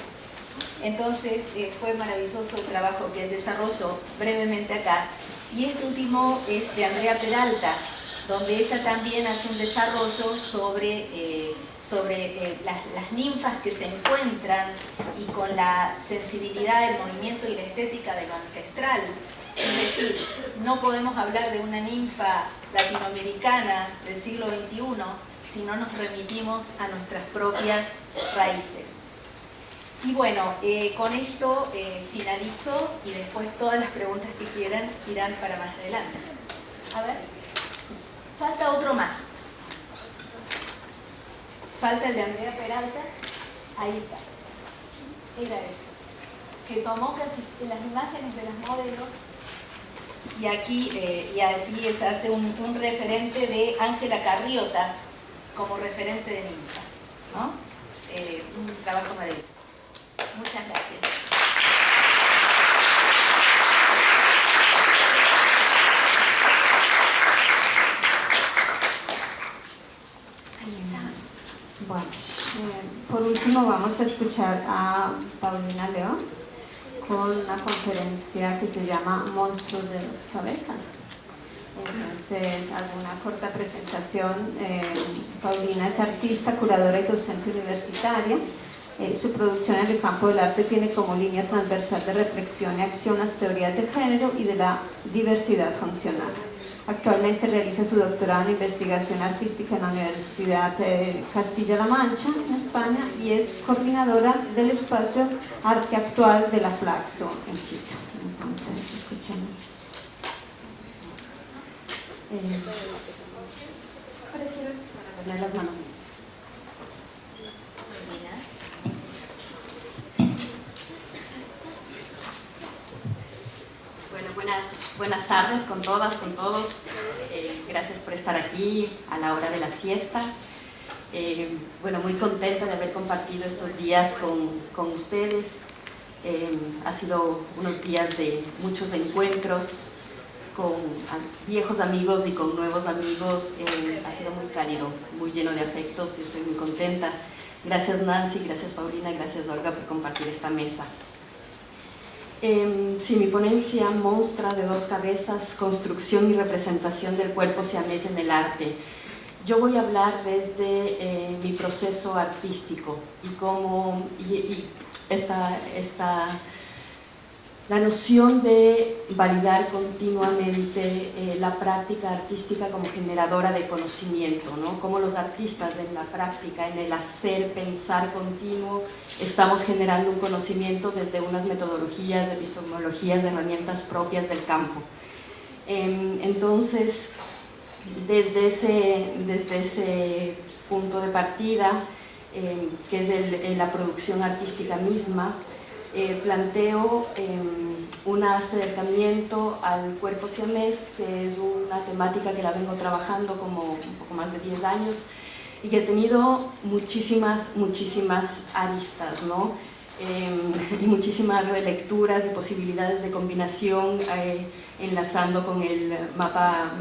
Entonces fue maravilloso el trabajo que él desarrolló brevemente acá. Y este último es de Andrea Peralta, donde ella también hace un desarrollo sobre las ninfas que se encuentran, y con la sensibilidad del movimiento y la estética de lo ancestral. Es decir, no podemos hablar de una ninfa latinoamericana del siglo XXI si no nos remitimos a nuestras propias raíces. Y bueno, con esto finalizo, y después todas las preguntas que quieran irán para más adelante. A ver, falta otro más. Falta el de Andrea Peralta. Ahí está. Era eso. Que tomó casi las imágenes de las modelos, y aquí y así ella hace un referente de Ángela Carriota como referente de ninfa, ¿no? Un trabajo maravilloso. Muchas gracias. Bueno, por último vamos a escuchar a Paulina León con una conferencia que se llama Monstruos de las Cabezas. Entonces, hago una corta presentación. Paulina es artista, curadora y docente universitaria. Su producción en el campo del arte tiene como línea transversal de reflexión y acción las teorías de género y de la diversidad funcional. Actualmente realiza su doctorado en investigación artística en la Universidad Castilla-La Mancha, en España, y es coordinadora del espacio Arte Actual de la Flaxo en Quito. Entonces, escuchemos. ¿Prefieres para poner las manos? Bueno, buenas tardes con todas, con todos. Gracias por estar aquí a la hora de la siesta. Bueno, muy contenta de haber compartido estos días con ustedes. Ha sido unos días de muchos encuentros con viejos amigos y con nuevos amigos. Ha sido muy cálido, muy lleno de afectos, y estoy muy contenta. Gracias Nancy, gracias Paulina, gracias Olga por compartir esta mesa. Sí, mi ponencia Monstra de dos cabezas, construcción y representación del cuerpo siamés en el arte. Yo voy a hablar desde mi proceso artístico y cómo la noción de validar continuamente la práctica artística como generadora de conocimiento, ¿no? Cómo los artistas en la práctica, en el hacer, pensar continuo, estamos generando un conocimiento desde unas metodologías, epistemologías, herramientas propias del campo. Entonces, desde ese punto de partida, que es la producción artística misma, planteo un acercamiento al cuerpo siamés, que es una temática que la vengo trabajando como un poco más de 10 años y que ha tenido muchísimas aristas, ¿no? Y muchísimas relecturas y posibilidades de combinación, enlazando con el mapa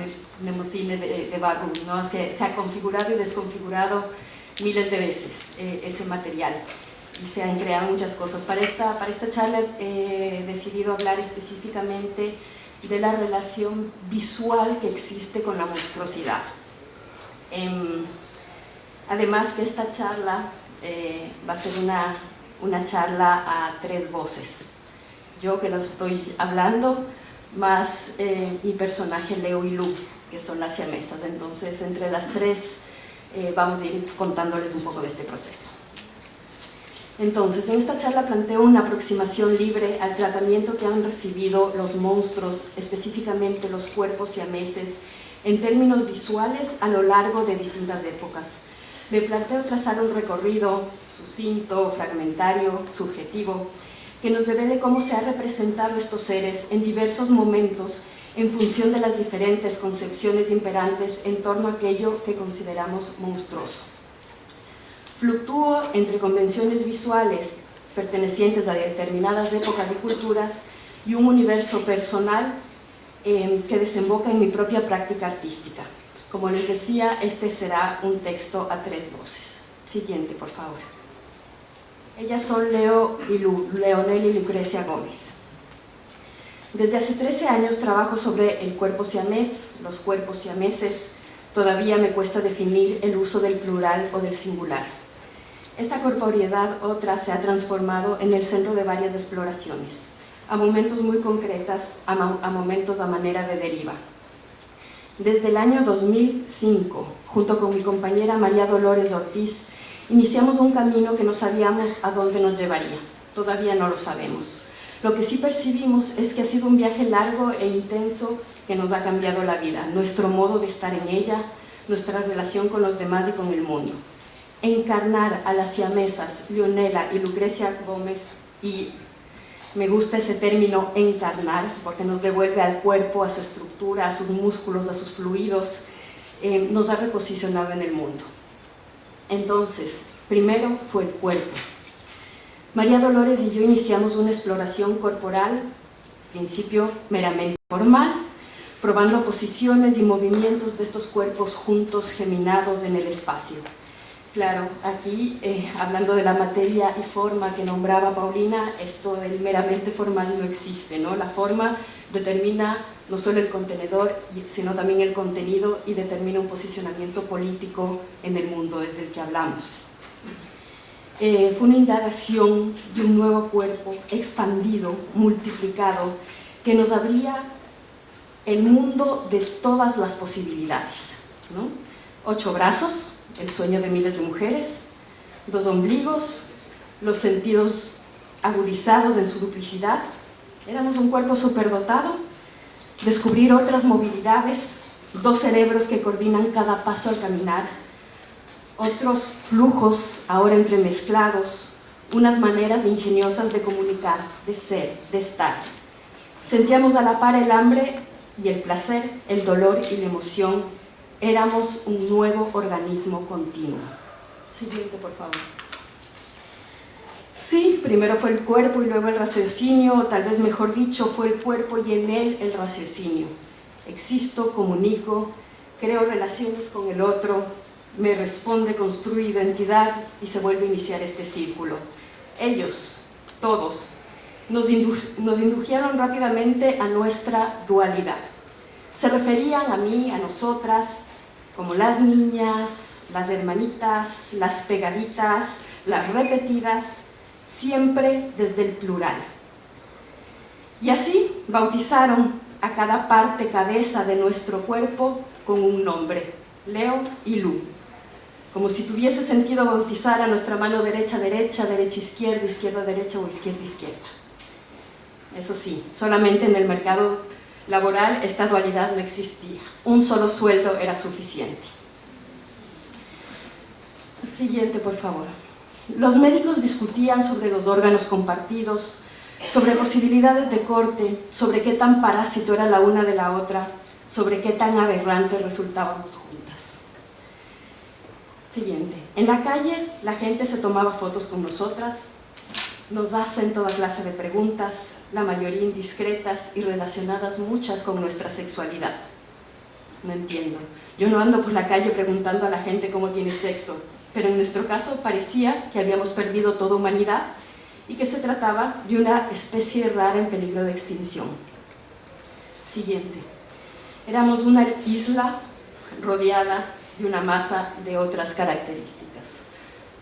Mnemosine de Barrow, ¿no? Se ha configurado y desconfigurado miles de veces ese material y se han creado muchas cosas. Para esta charla he decidido hablar específicamente de la relación visual que existe con la monstruosidad. Además que esta charla va a ser una charla a tres voces. Yo que lo estoy hablando, más mi personaje Leo y Lu, que son las siamesas. Entonces, entre las tres vamos a ir contándoles un poco de este proceso. Entonces, en esta charla planteo una aproximación libre al tratamiento que han recibido los monstruos, específicamente los cuerpos siameses, en términos visuales a lo largo de distintas épocas. Me planteo trazar un recorrido sucinto, fragmentario, subjetivo, que nos revele cómo se han representado estos seres en diversos momentos en función de las diferentes concepciones imperantes en torno a aquello que consideramos monstruoso. Fluctúo entre convenciones visuales pertenecientes a determinadas épocas y culturas y un universo personal que desemboca en mi propia práctica artística. Como les decía, este será un texto a tres voces. Siguiente, por favor. Ellas son Leo y Lu, Leonel y Lucrecia Gómez. Desde hace 13 años trabajo sobre el cuerpo siamés, los cuerpos siameses. Todavía me cuesta definir el uso del plural o del singular. Esta corporeidad otra se ha transformado en el centro de varias exploraciones, a momentos muy concretas, a momentos a manera de deriva. Desde el año 2005, junto con mi compañera María Dolores Ortiz, iniciamos un camino que no sabíamos a dónde nos llevaría. Todavía no lo sabemos. Lo que sí percibimos es que ha sido un viaje largo e intenso que nos ha cambiado la vida, nuestro modo de estar en ella, nuestra relación con los demás y con el mundo. Encarnar a las siamesas Leonela y Lucrecia Gómez, y me gusta ese término encarnar porque nos devuelve al cuerpo, a su estructura, a sus músculos, a sus fluidos, nos ha reposicionado en el mundo. Entonces, primero fue el cuerpo. María Dolores y yo iniciamos una exploración corporal, al principio meramente formal, probando posiciones y movimientos de estos cuerpos juntos, geminados en el espacio. Claro, aquí, hablando de la materia y forma que nombraba Paulina, esto del meramente formal no existe, ¿no? La forma determina no solo el contenedor, sino también el contenido y determina un posicionamiento político en el mundo desde el que hablamos. Fue una indagación de un nuevo cuerpo expandido, multiplicado, que nos abría el mundo de todas las posibilidades, ¿no? 8 brazos, el sueño de miles de mujeres, 2 ombligos, los sentidos agudizados en su duplicidad. Éramos un cuerpo superdotado, descubrir otras movilidades, 2 cerebros que coordinan cada paso al caminar, otros flujos ahora entremezclados, unas maneras ingeniosas de comunicar, de ser, de estar. Sentíamos a la par el hambre y el placer, el dolor y la emoción. Éramos un nuevo organismo continuo. Siguiente, por favor. Sí, primero fue el cuerpo y luego el raciocinio, o tal vez mejor dicho, fue el cuerpo y en él el raciocinio. Existo, comunico, creo relaciones con el otro, me responde, construye identidad y se vuelve a iniciar este círculo. Ellos, todos, nos indujeron rápidamente a nuestra dualidad. Se referían a mí, a nosotras, como las niñas, las hermanitas, las pegaditas, las repetidas, siempre desde el plural. Y así bautizaron a cada parte cabeza de nuestro cuerpo con un nombre, Leo y Lu, como si tuviese sentido bautizar a nuestra mano derecha, derecha, derecha, izquierda, izquierda, derecha o izquierda, izquierda. Eso sí, solamente en el mercado laboral esta dualidad no existía. Un solo sueldo era suficiente. Siguiente, por favor. Los médicos discutían sobre los órganos compartidos, sobre posibilidades de corte, sobre qué tan parásito era la una de la otra, sobre qué tan aberrantes resultábamos juntas. Siguiente. En la calle la gente se tomaba fotos con nosotras, nos hacen toda clase de preguntas, la mayoría indiscretas y relacionadas muchas con nuestra sexualidad. No entiendo. Yo no ando por la calle preguntando a la gente cómo tiene sexo, pero en nuestro caso parecía que habíamos perdido toda humanidad y que se trataba de una especie rara en peligro de extinción. Siguiente. Éramos una isla rodeada de una masa de otras características.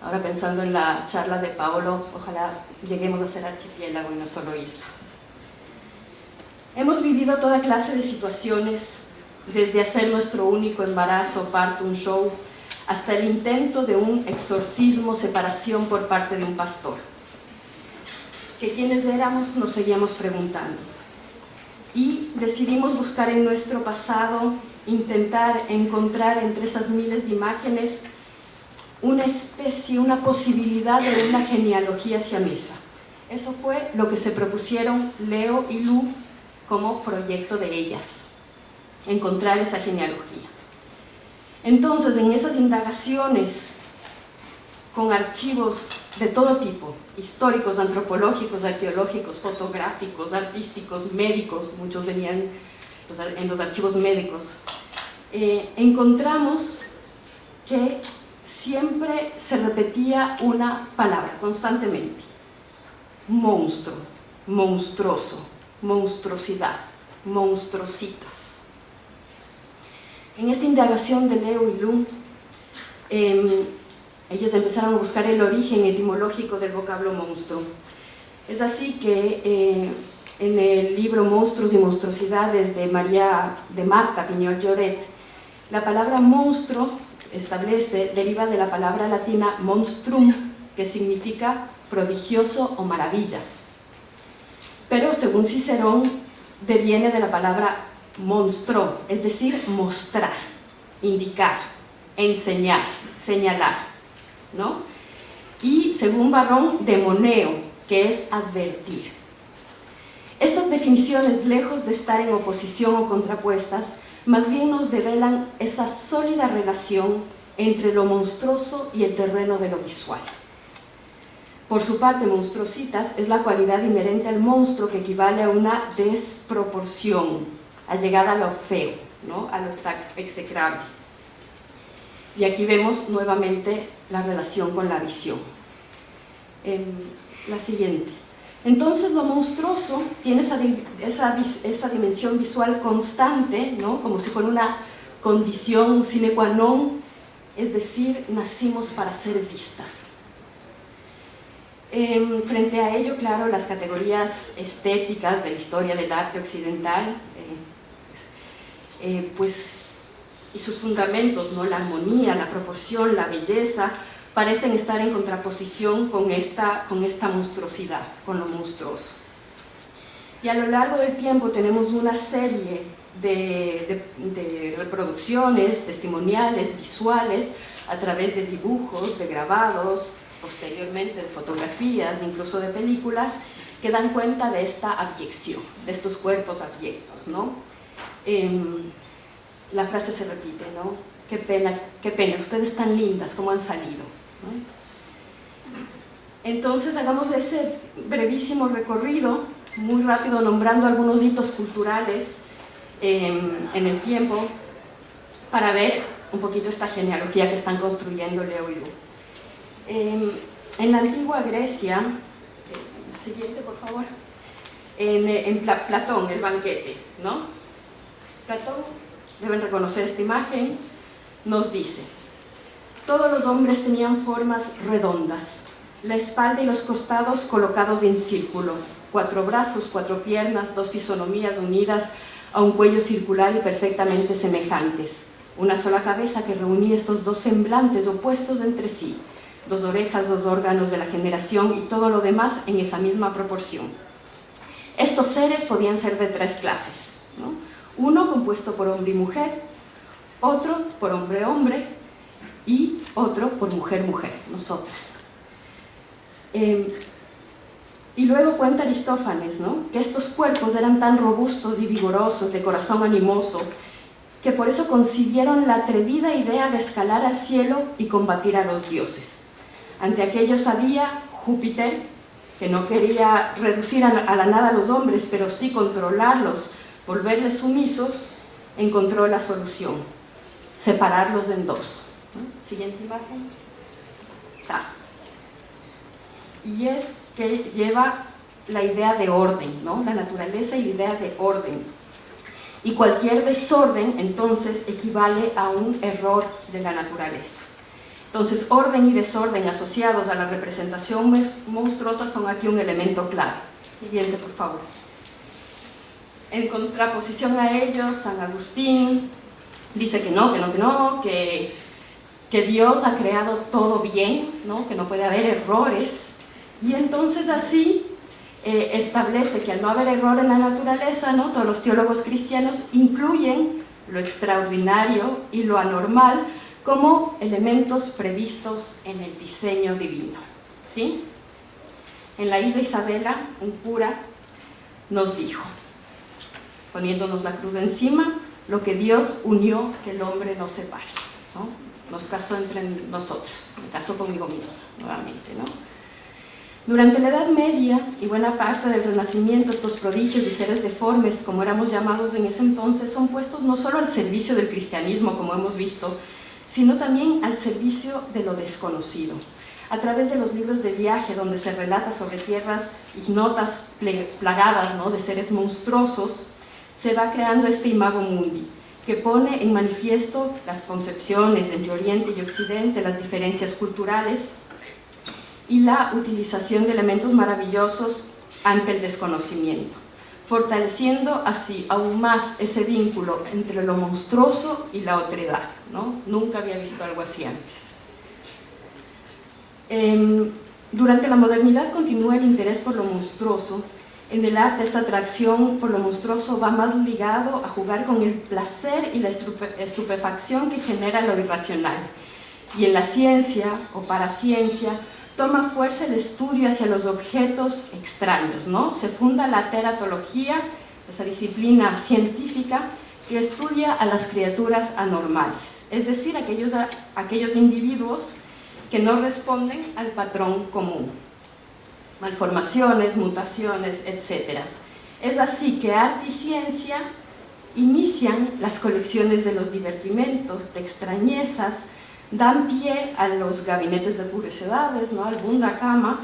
Ahora pensando en la charla de Paolo, ojalá lleguemos a ser archipiélago y no solo isla. Hemos vivido toda clase de situaciones, desde hacer nuestro único embarazo, parto, un show, hasta el intento de un exorcismo, separación por parte de un pastor. ¿Que quiénes éramos? Nos seguíamos preguntando. Y decidimos buscar en nuestro pasado, intentar encontrar entre esas miles de imágenes una especie, una posibilidad de una genealogía siamesa. Eso fue lo que se propusieron Leo y Lu como proyecto de ellas, encontrar esa genealogía. Entonces, en esas indagaciones con archivos de todo tipo, históricos, antropológicos, arqueológicos, fotográficos, artísticos, médicos, muchos venían en los archivos médicos, encontramos que siempre se repetía una palabra constantemente: monstruo, monstruoso, monstruosidad, monstruositas. En esta indagación de Leo y Lu, ellas empezaron a buscar el origen etimológico del vocablo monstruo. Es así que en el libro Monstruos y Monstruosidades de Marta Piñol Lloret, la palabra monstruo deriva de la palabra latina monstrum, que significa prodigioso o maravilla. Pero según Cicerón, deviene de la palabra monstro, es decir, mostrar, indicar, enseñar, señalar, ¿no? Y según Varrón, demoneo, que es advertir. Estas definiciones, lejos de estar en oposición o contrapuestas, más bien nos develan esa sólida relación entre lo monstruoso y el terreno de lo visual. Por su parte, monstruositas es la cualidad inherente al monstruo que equivale a una desproporción, allegada a lo feo, ¿no? A lo execrable. Y aquí vemos nuevamente la relación con la visión. La siguiente. Entonces lo monstruoso tiene esa dimensión visual constante, ¿no? Como si fuera una condición sine qua non, es decir, nacimos para ser vistas. Frente a ello, claro, las categorías estéticas de la historia del arte occidental, y sus fundamentos, ¿no? La armonía, la proporción, la belleza, parecen estar en contraposición con esta monstruosidad, con lo monstruoso. Y a lo largo del tiempo tenemos una serie de reproducciones testimoniales, visuales, a través de dibujos, de grabados, posteriormente de fotografías, incluso de películas, que dan cuenta de esta abyección, de estos cuerpos abyectos, ¿no? La frase se repite, ¿no? Qué pena, ustedes tan lindas, ¿cómo han salido? ¿No? Entonces hagamos ese brevísimo recorrido, muy rápido, nombrando algunos hitos culturales en el tiempo, para ver un poquito esta genealogía que están construyendo Leo y Lu. En la antigua Grecia, siguiente por favor, en Platón, el banquete, ¿no? Platón, deben reconocer esta imagen, nos dice: todos los hombres tenían formas redondas, la espalda y los costados colocados en círculo, 4 brazos, 4 piernas, 2 fisonomías unidas a un cuello circular y perfectamente semejantes, una sola cabeza que reunía estos 2 semblantes opuestos entre sí, 2 orejas, 2 órganos de la generación y todo lo demás en esa misma proporción. Estos seres podían ser de 3 clases, ¿no? Uno compuesto por hombre y mujer, otro por hombre-hombre y otro por mujer-mujer, nosotras. Y luego cuenta Aristófanes, ¿no?, que estos cuerpos eran tan robustos y vigorosos, de corazón animoso, que por eso consiguieron la atrevida idea de escalar al cielo y combatir a los dioses. Ante aquellos había Júpiter, que no quería reducir a la nada a los hombres, pero sí controlarlos, volverles sumisos, encontró la solución: separarlos en 2. ¿No? Siguiente imagen. Y es que lleva la idea de orden, ¿no? La naturaleza y la idea de orden. Y cualquier desorden, entonces, equivale a un error de la naturaleza. Entonces, orden y desorden asociados a la representación monstruosa son aquí un elemento clave. Siguiente, por favor. En contraposición a ellos, San Agustín dice que no, que Dios ha creado todo bien, ¿no?, que no puede haber errores. Y entonces así establece que al no haber error en la naturaleza, ¿no?, todos los teólogos cristianos incluyen lo extraordinario y lo anormal como elementos previstos en el diseño divino, ¿sí? En la isla Isabela, un cura nos dijo, poniéndonos la cruz encima: lo que Dios unió, que el hombre no separe, ¿no? Nos casó entre nosotras, me casó conmigo misma, nuevamente, ¿no? Durante la Edad Media y buena parte del Renacimiento, estos prodigios y seres deformes, como éramos llamados en ese entonces, son puestos no solo al servicio del cristianismo, como hemos visto, sino también al servicio de lo desconocido. A través de los libros de viaje, donde se relata sobre tierras ignotas, plagadas, ¿no?, de seres monstruosos, se va creando este imago mundi, que pone en manifiesto las concepciones entre Oriente y Occidente, las diferencias culturales y la utilización de elementos maravillosos ante el desconocimiento, fortaleciendo así aún más ese vínculo entre lo monstruoso y la otredad, ¿no? Nunca había visto algo así antes. Durante la modernidad continúa el interés por lo monstruoso. En el arte, esta atracción por lo monstruoso va más ligado a jugar con el placer y la estupefacción que genera lo irracional. Y en la ciencia, o paraciencia, toma fuerza el estudio hacia los objetos extraños, ¿no? Se funda la teratología, esa disciplina científica que estudia a las criaturas anormales, es decir, aquellos individuos que no responden al patrón común. Malformaciones, mutaciones, etc. Es así que arte y ciencia inician las colecciones de los divertimentos, de extrañezas, dan pie a los gabinetes de curiosidades, ¿no?, al Wunderkammer,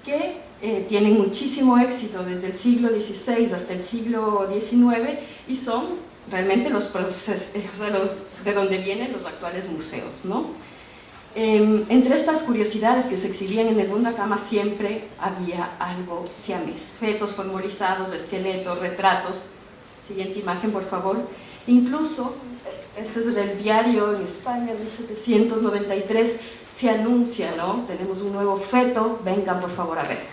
que tienen muchísimo éxito desde el siglo XVI hasta el siglo XIX y son realmente de donde vienen los actuales museos, ¿no? Entre estas curiosidades que se exhibían en el Wunderkammer siempre había algo siamés, fetos formalizados, esqueletos, retratos. Siguiente imagen, por favor. Incluso, este es del diario en España, 1793, se anuncia, ¿no?, tenemos un nuevo feto, vengan por favor a verlo.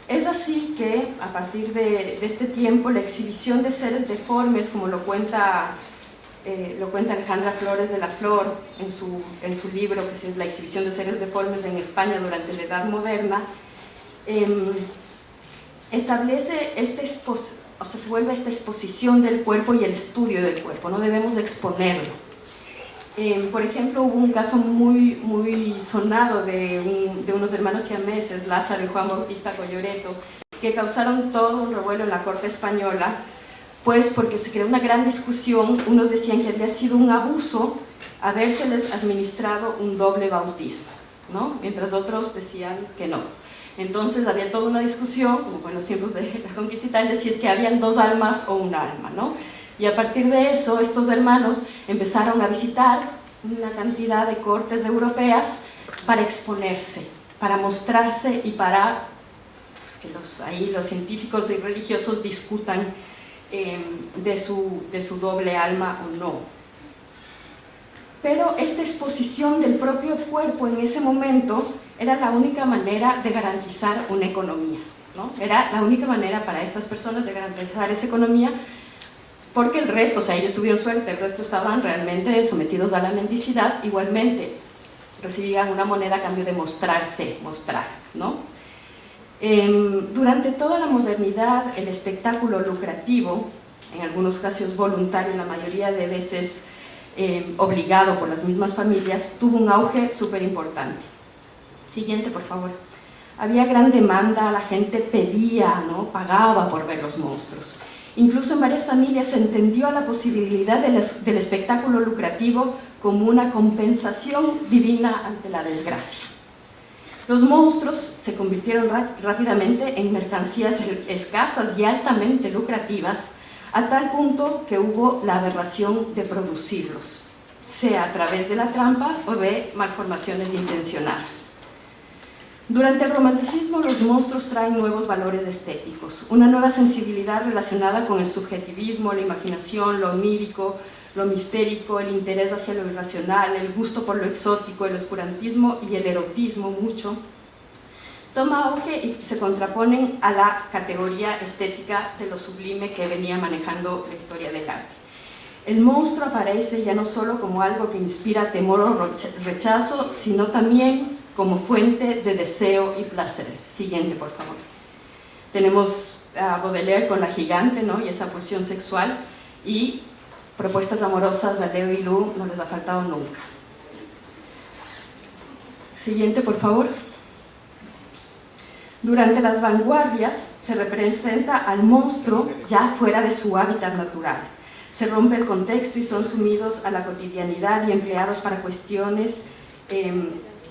Es así que, a partir de este tiempo, la exhibición de seres deformes, como lo cuenta Alejandra Flores de la Flor en su libro, que es La exhibición de seres deformes en España durante la Edad Moderna, establece se vuelve esta exposición del cuerpo y el estudio del cuerpo, no debemos exponerlo. Por ejemplo, hubo un caso muy sonado de unos hermanos siameses, Lázaro y Juan Bautista Colloreto, que causaron todo un revuelo en la corte española, pues porque se creó una gran discusión. Unos decían que había sido un abuso habérseles administrado un doble bautismo, ¿no? Mientras otros decían que no. Entonces había toda una discusión, como en los tiempos de la conquista y tal, de si es que habían dos almas o un alma, ¿no? Y a partir de eso, estos hermanos empezaron a visitar una cantidad de cortes europeas para exponerse, para mostrarse y para pues, que los científicos y religiosos discutan de su doble alma o no. Pero esta exposición del propio cuerpo en ese momento era la única manera de garantizar una economía, ¿no? Era la única manera para estas personas de garantizar esa economía, porque el resto, o sea, ellos tuvieron suerte, el resto estaban realmente sometidos a la mendicidad, igualmente recibían una moneda a cambio de mostrar, ¿no? Durante toda la modernidad, el espectáculo lucrativo, en algunos casos voluntario, la mayoría de veces obligado por las mismas familias, tuvo un auge súper importante. Siguiente, por favor. Había gran demanda, la gente pedía, ¿no? Pagaba por ver los monstruos. Incluso en varias familias se entendió la posibilidad del espectáculo lucrativo como una compensación divina ante la desgracia. Los monstruos se convirtieron rápidamente en mercancías escasas y altamente lucrativas, a tal punto que hubo la aberración de producirlos, sea a través de la trampa o de malformaciones intencionadas. Durante el romanticismo, los monstruos traen nuevos valores estéticos, una nueva sensibilidad relacionada con el subjetivismo, la imaginación, lo onírico, lo mistérico, el interés hacia lo irracional, el gusto por lo exótico, el oscurantismo y el erotismo mucho. Toma auge y se contraponen a la categoría estética de lo sublime que venía manejando la historia del arte. El monstruo aparece ya no solo como algo que inspira temor o rechazo, sino también como fuente de deseo y placer. Siguiente, por favor. Tenemos a Baudelaire con La gigante, ¿no? Y esa pulsión sexual, y propuestas amorosas a Leo y Lu no les ha faltado nunca. Siguiente, por favor. Durante las vanguardias se representa al monstruo ya fuera de su hábitat natural. Se rompe el contexto y son sumidos a la cotidianidad y empleados para cuestiones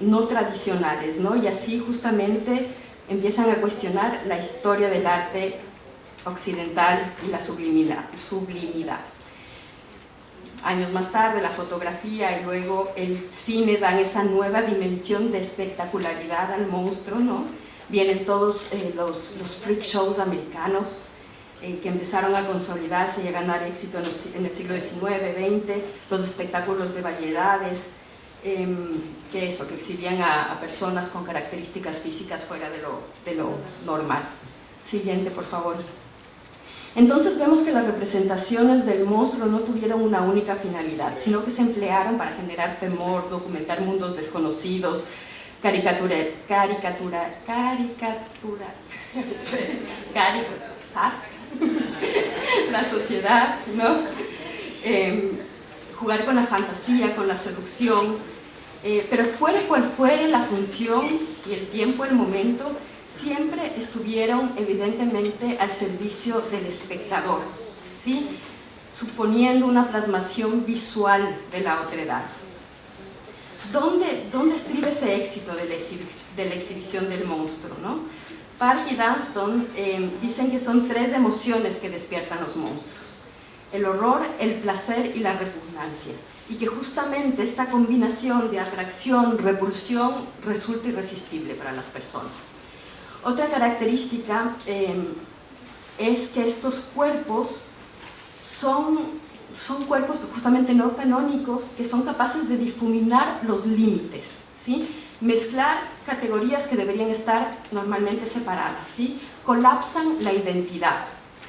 no tradicionales, ¿no? Y así justamente empiezan a cuestionar la historia del arte occidental y la sublimidad. Años más tarde, la fotografía y luego el cine dan esa nueva dimensión de espectacularidad al monstruo, ¿no? Vienen todos los freak shows americanos que empezaron a consolidarse y a ganar éxito en el siglo XIX, XX, los espectáculos de variedades, que exhibían a personas con características físicas fuera de lo normal. Siguiente, por favor. Entonces vemos que las representaciones del monstruo no tuvieron una única finalidad, sino que se emplearon para generar temor, documentar mundos desconocidos, caricaturizar la sociedad, ¿no? Jugar con la fantasía, con la seducción, pero fuera cual fuere la función y el tiempo, el momento, siempre estuvieron evidentemente al servicio del espectador, ¿sí? Suponiendo una plasmación visual de la otredad. ¿Dónde estriba ese éxito de la exhibición del monstruo, ¿no? Park y Dunston dicen que son tres emociones que despiertan los monstruos: el horror, el placer y la repugnancia, y que justamente esta combinación de atracción, repulsión resulta irresistible para las personas. Otra característica es que estos cuerpos son cuerpos justamente no canónicos, que son capaces de difuminar los límites, ¿sí? Mezclar categorías que deberían estar normalmente separadas, ¿sí? Colapsan la identidad,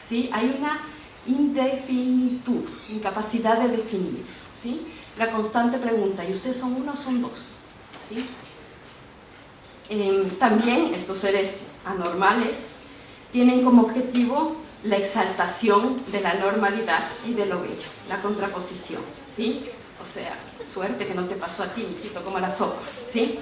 ¿sí? Hay una indefinitud, incapacidad de definir, ¿sí? La constante pregunta: ¿y ustedes son uno o son dos? ¿Sí? También estos seres anormales tienen como objetivo la exaltación de la normalidad y de lo bello, la contraposición, ¿sí? O sea, suerte que no te pasó a ti, mijito, como la sopa, ¿sí?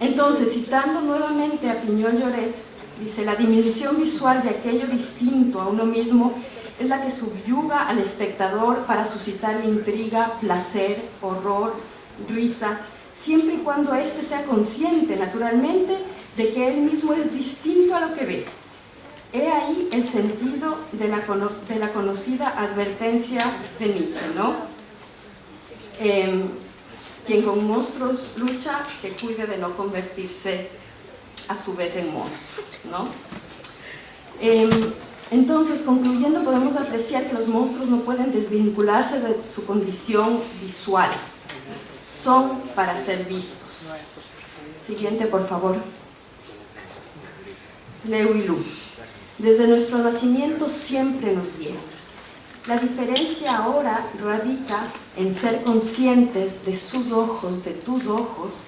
Entonces, citando nuevamente a Pignol Lloret, Dice, la dimensión visual de aquello distinto a uno mismo es la que subyuga al espectador para suscitarle intriga, placer, horror, risa, siempre y cuando éste sea consciente, naturalmente, de que él mismo es distinto a lo que ve. He ahí el sentido de la conocida advertencia de Nietzsche, ¿no? Quien con monstruos lucha, que cuide de no convertirse a su vez en monstruo, ¿no? Entonces, concluyendo, podemos apreciar que los monstruos no pueden desvincularse de su condición visual. Son para ser vistos. Siguiente, por favor. Leo y Lu. Desde nuestro nacimiento siempre nos dieron. La diferencia ahora radica en ser conscientes de sus ojos, de tus ojos,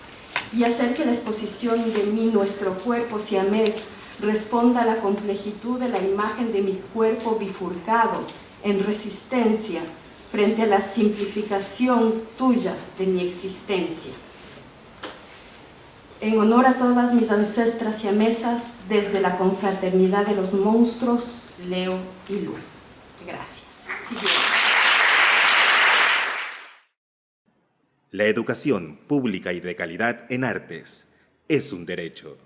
y hacer que la exposición de mí, nuestro cuerpo siamés, responda a la complejitud de la imagen de mi cuerpo bifurcado en resistencia frente a la simplificación tuya de mi existencia. En honor a todas mis ancestras siamesas, desde la confraternidad de los monstruos, Leo y Lu. Gracias. Siguiente. La educación pública y de calidad en artes es un derecho.